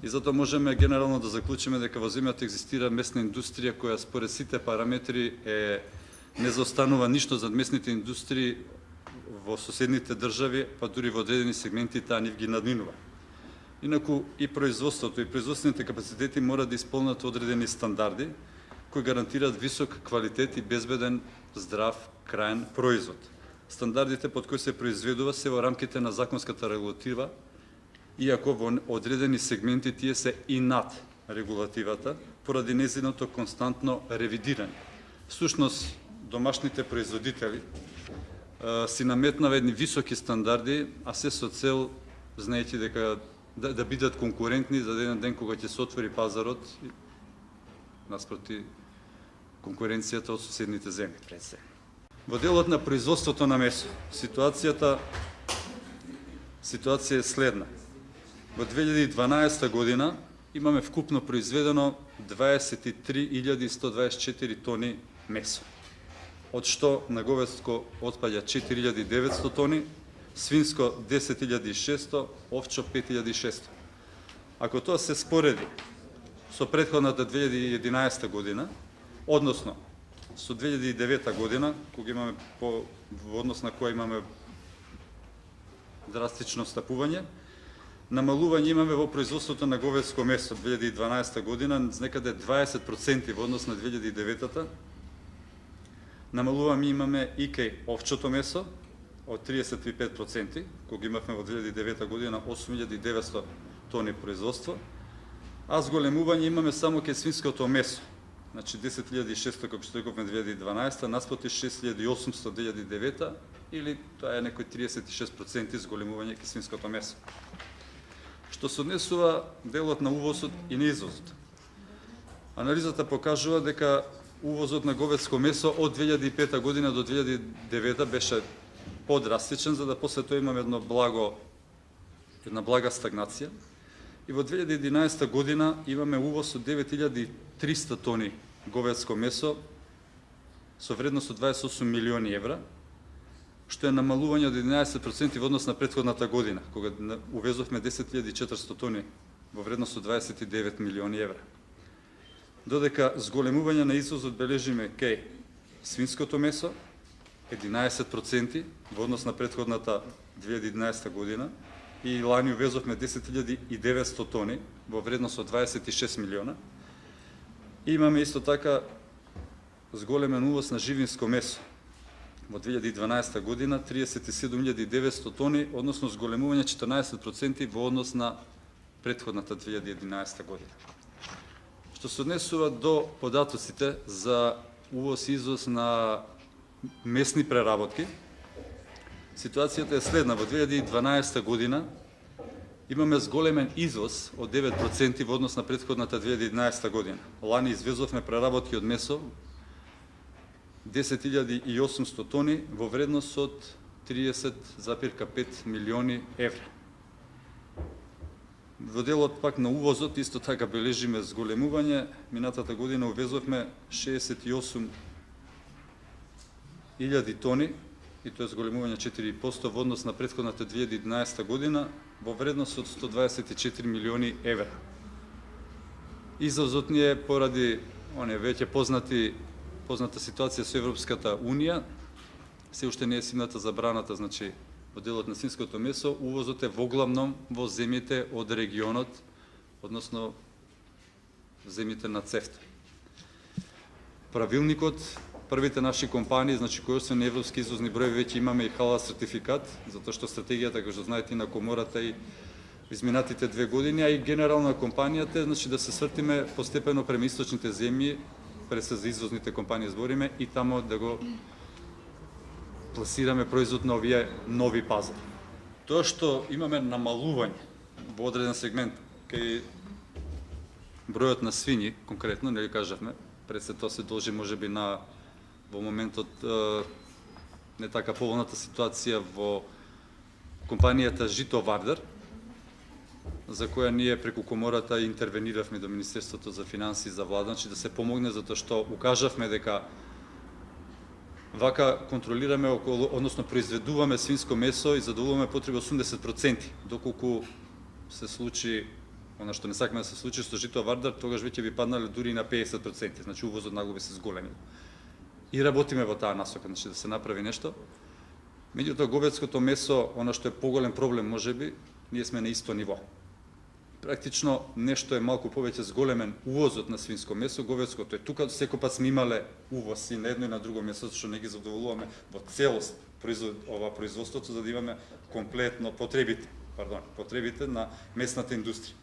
И затоа можеме генерално да заклучиме дека во земјата екзистира месна индустрија која според сите параметри не заостанува ништо зад месните индустрии во соседните држави, па дури во одредени сегменти таа нив ги надминува. Инаку и производството и производствените капацитети мора да исполнат одредени стандарди кои гарантираат висок квалитет и безбеден, здрав, краен производ. Стандардите под кои се произведува се во рамките на законската регулатива, иако во одредени сегменти тие се и над регулативата, поради незиното константно ревидирање. Всушност, домашните производители си наметнава едни високи стандарди, а се со цел, знаејќи дека да бидат конкурентни за еден ден кога ќе се отвори пазарот наспроти конкуренцијата од соседните земји пред се. Во делот на производството на месо, ситуација е следна. Во 2012 година имаме вкупно произведено 23.124 тони месо, од што на говедско отпаѓа 4.900 тони, свинско 10.600, овчо 5.600. Ако тоа се спореди со претходната 2011 година, односно со 2009 година, кога имаме во однос на која имаме драстично стапување, намалување имаме во производството на говедско месо 2012 година, некаде 20% во однос на 2009-та. Намалување имаме и кај овчото месо од 35%, кога имавме во 2009 година 8.900 тони производство, а зголемување имаме само кај свинското месо. Значи 10.600 како што рековме 2012, наспроти 6.800 2009, или тоа е некој 36% зголемување кај свинското месо. Што се однесува делот на увозот и на извозот. Анализата покажува дека увозот на говедско месо од 2005 година до 2009 беше подрастичен, за да после тоа имаме една блага стагнација. И во 2011 година имаме увоз од 9.300 тони говедско месо со вредност од 28 милиони евра, што е намалување од 11% во однос на претходната година, кога увезовме 10.400 тони во вредност од 29 милиони евра. Додека зголемување на извозот бележиме кај свинското месо, 11% во однос на претходната 2011 година, и лани увезовме 10.900 тони во вредност од 26 милиона. И имаме исто така зголемен увоз на живинско месо. Во 2012 година 37.900 тони, односно зголемување 14% во однос на претходната 2011 година. Што се однесува до податоците за увоз и извоз на месни преработки, ситуацијата е следна. Во 2012 година имаме зголемен извоз од 9% во однос на претходната 2011 година. Лани извезовме преработки од месо 10.800 тони во вредност од 30,5 милиони евра. Во делот пак на увозот исто така бележиме зголемување. Минатата година увезовме 68.000 тони, и тоа е зголемување 4% во однос на претходната 2011 година во вредност од 124 милиони евра. Извозот ни е поради веќе позната ситуација со Европската Унија, се уште не е симната забраната, значи во делот на свинското месо, увозот е воглавном во земјите од регионот, односно земјите на ЦЕФТА. Правилникот, првите наши компании, значи кои освен европски извозни броеви веќе имаме и халал сертификат, затоа што стратегијата, како што знаете, на комората и изминатите 2 години, а и генерално компанијата, значи да се свртиме постепено према источните земји, пред се за извозните компании збориме, и тамо да го пласираме производ на овие нови пазари. Тоа што имаме намалување во одреден сегмент кај бројот на свињи, конкретно, нели кажавме, пред се тоа се должи можеби на во моментот не така поволната ситуација во компанијата Жито Вардар, за која ние преку комората интервениравме до Министерството за финансии за влада, значи да се помогне, затоа што укажавме дека вака контролираме односно произведуваме свинско месо и задоволуваме потреби 80%, доколку се случи она што не сакаме да се случи со жито Вардар, тогаш веќе би паднале дури на 50%, значи увозот нагло би се зголемил. И работиме во таа насока, значи да се направи нешто. Меѓутоа говедското месо, она што е поголем проблем можеби, ние сме на исто ниво. Практично нешто е малку повеќе зголемен увозот на свинско месо, говедското е тука, секој пат сме имале увоз и на едно и на друго месо, што не ги задоволуваме во целост ова производството, за да имаме комплетно потребите на месната индустрија.